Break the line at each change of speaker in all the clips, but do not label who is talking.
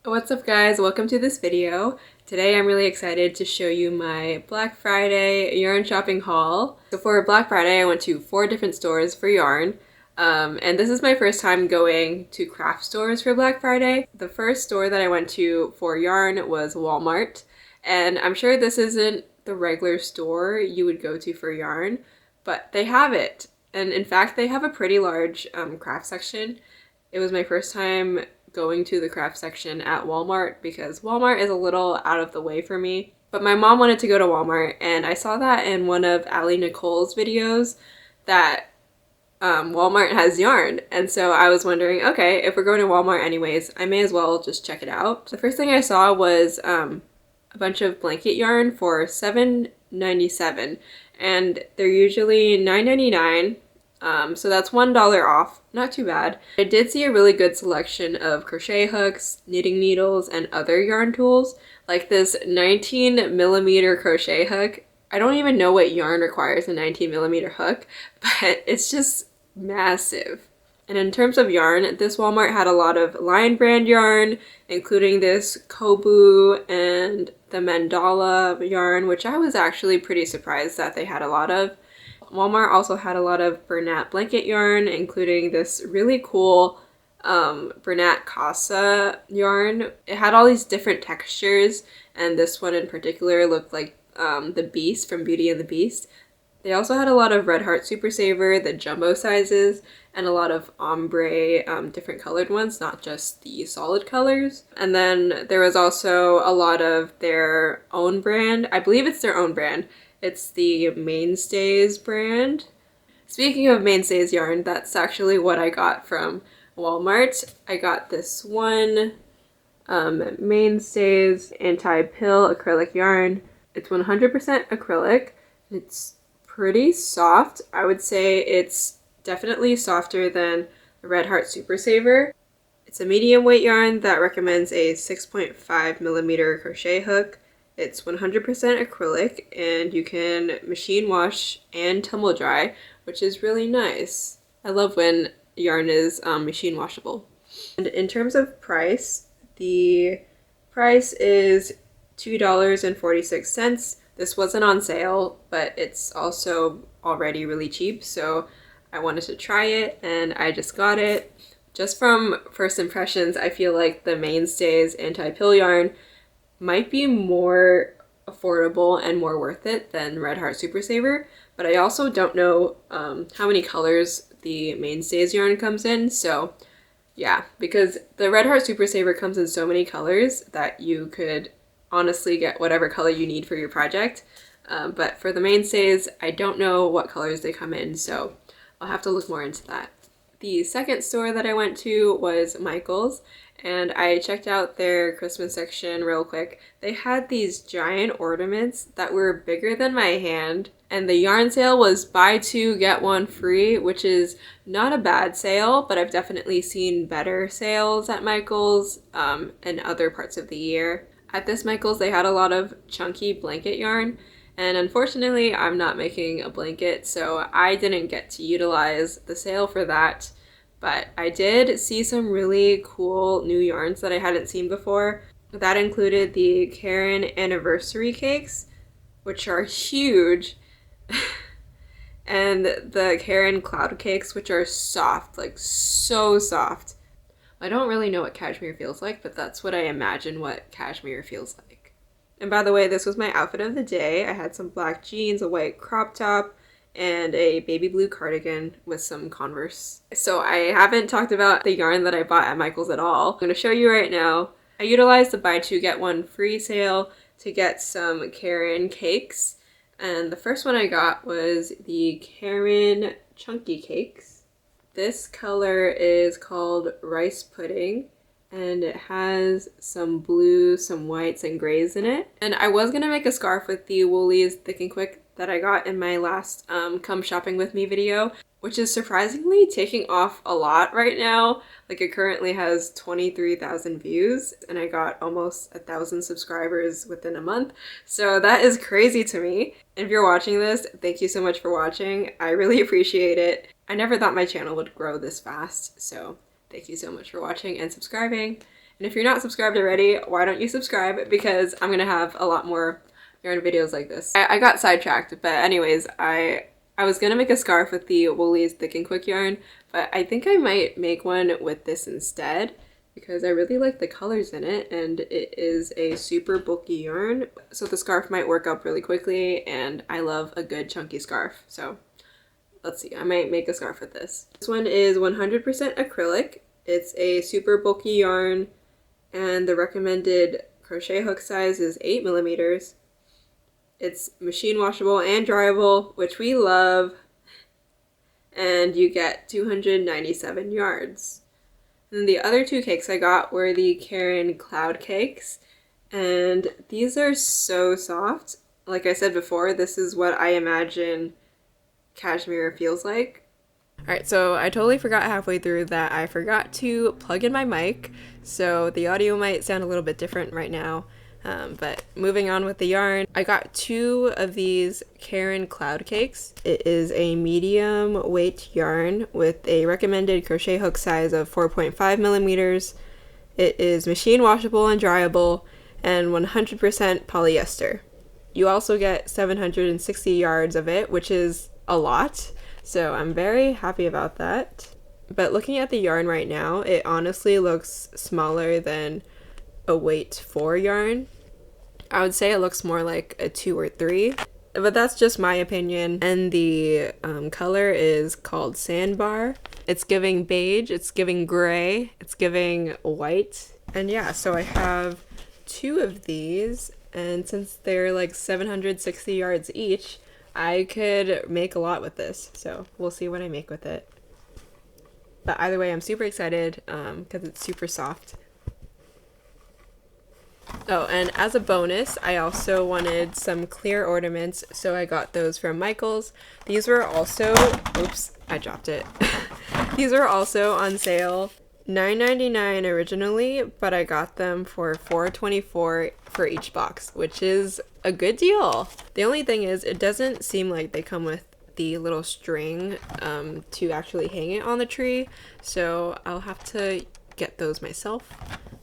What's up guys, welcome to this video. Today I'm really excited to show you my Black Friday yarn shopping haul. So for Black Friday I went to 4 different stores for yarn. And this is my first time going to craft stores for Black Friday. The first store that I went to for yarn was Walmart. And I'm sure this isn't the regular store you would go to for yarn, but they have it. And in fact, they have a pretty large craft section. It was my first time going to the craft section at Walmart because Walmart is a little out of the way for me. But my mom wanted to go to Walmart, and I saw that in one of Allie Nicole's videos that Walmart has yarn. And so I was wondering, okay, if we're going to Walmart anyways, I may as well just check it out. The first thing I saw was a bunch of blanket yarn for $7.97, and they're usually $9.99. So that's $1 off, not too bad. I did see a really good selection of crochet hooks, knitting needles, and other yarn tools, like this 19mm crochet hook. I don't even know what yarn requires a 19mm hook, but it's just massive. And in terms of yarn, this Walmart had a lot of Lion brand yarn, including this Kobu and the Mandala yarn, which I was actually pretty surprised that they had a lot of. Walmart also had a lot of bernat blanket yarn, including this really cool bernat casa yarn. It had all these different textures, and this one in particular looked like the Beast from Beauty and the Beast. They also had a lot of Red Heart Super Saver, the jumbo sizes, and a lot of ombre, different colored ones, not just the solid colors. And then there was also a lot of their own brand. I believe it's their own brand. It's the Mainstays brand. Speaking of Mainstays yarn, that's actually what I got from Walmart. I got this one Mainstays anti-pill acrylic yarn. It's 100% acrylic. It's pretty soft. I would say it's definitely softer than the Red Heart Super Saver. It's a medium weight yarn that recommends a 6.5mm crochet hook. It's 100% acrylic, and you can machine wash and tumble dry, which is really nice. I love when yarn is machine washable. And in terms of price, the price is $2.46. This wasn't on sale, but it's also already really cheap, so I wanted to try it, and I just got it. Just from first impressions, I feel like the Mainstays anti-pill yarn might be more affordable and more worth it than Red Heart Super Saver, but I also don't know how many colors the Mainstays yarn comes in, so yeah, because the Red Heart Super Saver comes in so many colors that you could honestly get whatever color you need for your project, but for the Mainstays, I don't know what colors they come in, so I'll have to look more into that. The second store that I went to was Michael's, and I checked out their Christmas section real quick. They had these giant ornaments that were bigger than my hand, and the yarn sale was buy 2 get 1 free, which is not a bad sale, but I've definitely seen better sales at Michael's in other parts of the year. At this Michael's, they had a lot of chunky blanket yarn, and unfortunately I'm not making a blanket, so I didn't get to utilize the sale for that. But I did see some really cool new yarns that I hadn't seen before. That included the Carron anniversary cakes, which are huge, and the Carron cloud cakes, which are soft, like so soft. I don't really know what cashmere feels like, but that's what I imagine what cashmere feels like. And by the way, this was my outfit of the day. I had some black jeans, a white crop top, and a baby blue cardigan with some Converse. So I haven't talked about the yarn that I bought at Michael's at all. I'm going to show you right now. I utilized the buy 2 get 1 free sale to get some Carron cakes. And the first one I got was the Carron chunky cakes. This color is called Rice Pudding, and it has some blues, some whites, and grays in it. And I was going to make a scarf with the Woolies Thick and Quick that I got in my last Come Shopping With Me video, which is surprisingly taking off a lot right now. Like, it currently has 23,000 views, and I got almost 1,000 subscribers within a month. So that is crazy to me. And if you're watching this, thank you so much for watching. I really appreciate it. I never thought my channel would grow this fast, so thank you so much for watching and subscribing. And if you're not subscribed already, why don't you subscribe? Because I'm gonna have a lot more yarn videos like this. I got sidetracked, but anyways, I was gonna make a scarf with the Woolies Thick and Quick yarn, but I think I might make one with this instead because I really like the colors in it, and it is a super bulky yarn, so the scarf might work up really quickly, and I love a good chunky scarf. So let's see, I might make a scarf with this. This one is 100% acrylic. It's a super bulky yarn, and the recommended crochet hook size is 8 millimeters. It's machine washable and dryable, which we love, and you get 297 yards. And the other two cakes I got were the Carron cloud cakes, and these are so soft. Like I said before, this is what I imagine cashmere feels like. Alright, so I totally forgot halfway through that I forgot to plug in my mic, so the audio might sound a little bit different right now. But moving on with the yarn, I got 2 of these Carron cloud cakes. It is a medium weight yarn with a recommended crochet hook size of 4.5 millimeters. It is machine washable and dryable and 100% polyester. You also get 760 yards of it, which is a lot, so I'm very happy about that. But looking at the yarn right now, it honestly looks smaller than a weight 4 yarn. I would say it looks more like a 2 or 3, but that's just my opinion. And the color is called Sandbar. It's giving beige, it's giving gray, it's giving white. And yeah, so I have 2 of these, and since they're like 760 yards each, I could make a lot with this. So we'll see what I make with it. But either way, I'm super excited because it's super soft. Oh, and as a bonus, I also wanted some clear ornaments, so I got those from Michaels. These were also, oops, I dropped it. These were also on sale, $9.99 originally, but I got them for $4.24 for each box, which is a good deal. The only thing is, it doesn't seem like they come with the little string to actually hang it on the tree, so I'll have to get those myself.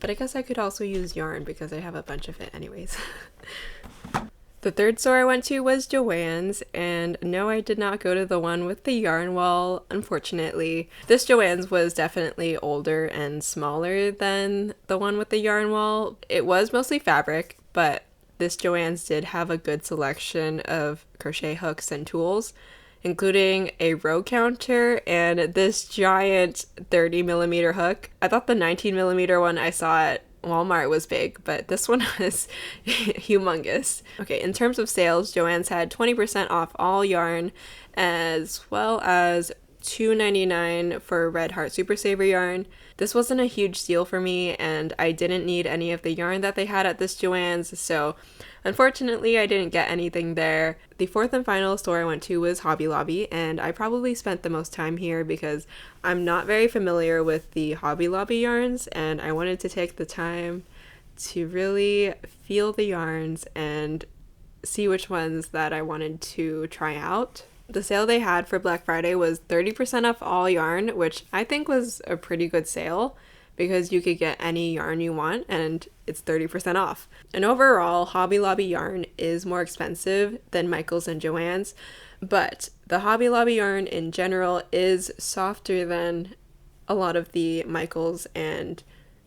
But I guess I could also use yarn because I have a bunch of it anyways. The third store I went to was Joann's, and no, I did not go to the one with the yarn wall, unfortunately. This Joann's was definitely older and smaller than the one with the yarn wall. It was mostly fabric, but this Joann's did have a good selection of crochet hooks and tools, including a row counter and this giant 30 millimeter hook. I thought the 19 millimeter one I saw at Walmart was big, but this one was humongous. Okay, in terms of sales, Joann's had 20% off all yarn, as well as $2.99 for Red Heart Super Saver yarn. This wasn't a huge deal for me, and I didn't need any of the yarn that they had at this Joann's, so unfortunately I didn't get anything there. The fourth and final store I went to was Hobby Lobby, and I probably spent the most time here because I'm not very familiar with the Hobby Lobby yarns, and I wanted to take the time to really feel the yarns and see which ones that I wanted to try out. The sale they had for Black Friday was 30% off all yarn, which I think was a pretty good sale because you could get any yarn you want and it's 30% off. And overall, Hobby Lobby yarn is more expensive than Michaels and Joann's, but the Hobby Lobby yarn in general is softer than a lot of the Michaels and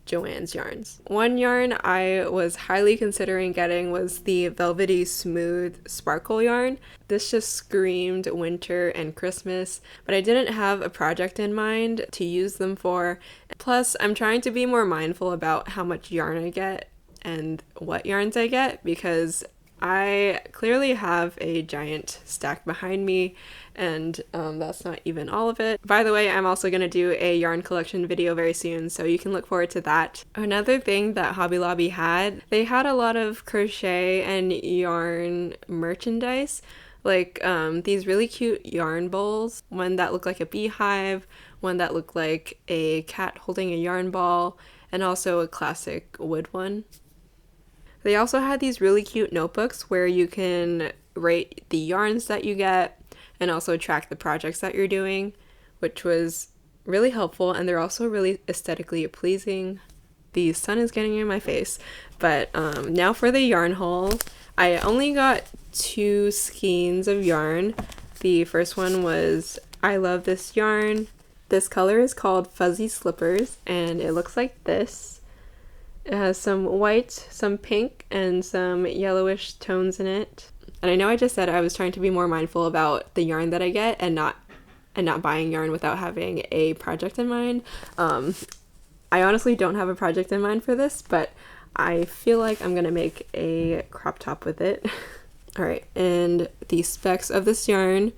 Joann's yarns. One yarn I was highly considering getting was the Velvety Smooth Sparkle yarn. This just screamed winter and Christmas, but I didn't have a project in mind to use them for. Plus, I'm trying to be more mindful about how much yarn I get and what yarns I get because I clearly have a giant stack behind me, and that's not even all of it. By the way, I'm also going to do a yarn collection video very soon, so you can look forward to that. Another thing that Hobby Lobby had, they had a lot of crochet and yarn merchandise, like these really cute yarn bowls, one that looked like a beehive, one that looked like a cat holding a yarn ball, and also a classic wood one. They also had these really cute notebooks where you can rate the yarns that you get and also track the projects that you're doing, which was really helpful, and they're also really aesthetically pleasing. the sun is getting in my face. But now for the yarn haul. I only got 2 skeins of yarn. The first one was I Love This Yarn. This color is called Fuzzy Slippers, and it looks like this. It has some white, some pink, and some yellowish tones in it. And I know I just said I was trying to be more mindful about the yarn that I get and not buying yarn without having a project in mind. I honestly don't have a project in mind for this, but I feel like I'm gonna make a crop top with it. Alright, and the specs of this yarn,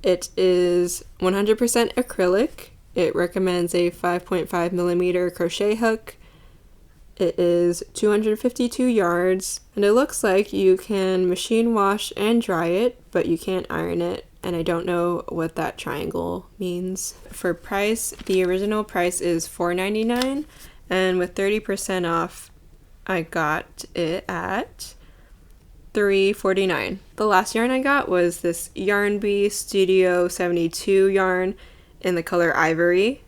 it is 100% acrylic. It recommends a 5.5 millimeter crochet hook. It is 252 yards, and it looks like you can machine wash and dry it, but you can't iron it, and I don't know what that triangle means. For price, the original price is $4.99, and with 30% off, I got it at $3.49. The last yarn I got was this Yarn Bee Studio 72 yarn in the color Ivory.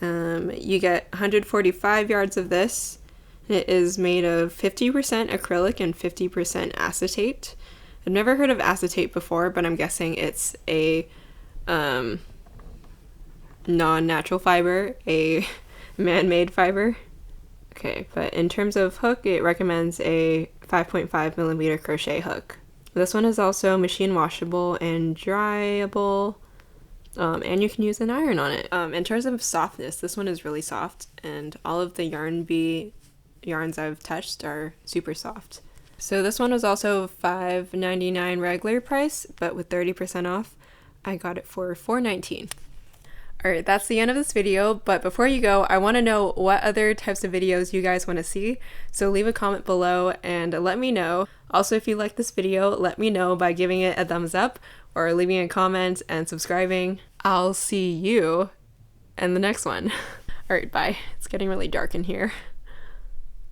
You get 145 yards of this. It is made of 50% acrylic and 50% acetate. I've never heard of acetate before, but I'm guessing it's a non-natural fiber, a man-made fiber. Okay, but in terms of hook, it recommends a 5.5 millimeter crochet hook. This one is also machine washable and dryable, and you can use an iron on it. In terms of softness, this one is really soft, and all of the Yarn Bee yarns I've touched are super soft. So this one was also $5.99 regular price, but with 30% off, I got it for $4.19. Alright, that's the end of this video, but before you go, I want to know what other types of videos you guys want to see, so leave a comment below and let me know. Also, if you like this video, let me know by giving it a thumbs up or leaving a comment and subscribing. I'll see you in the next one. Alright, bye. It's getting really dark in here.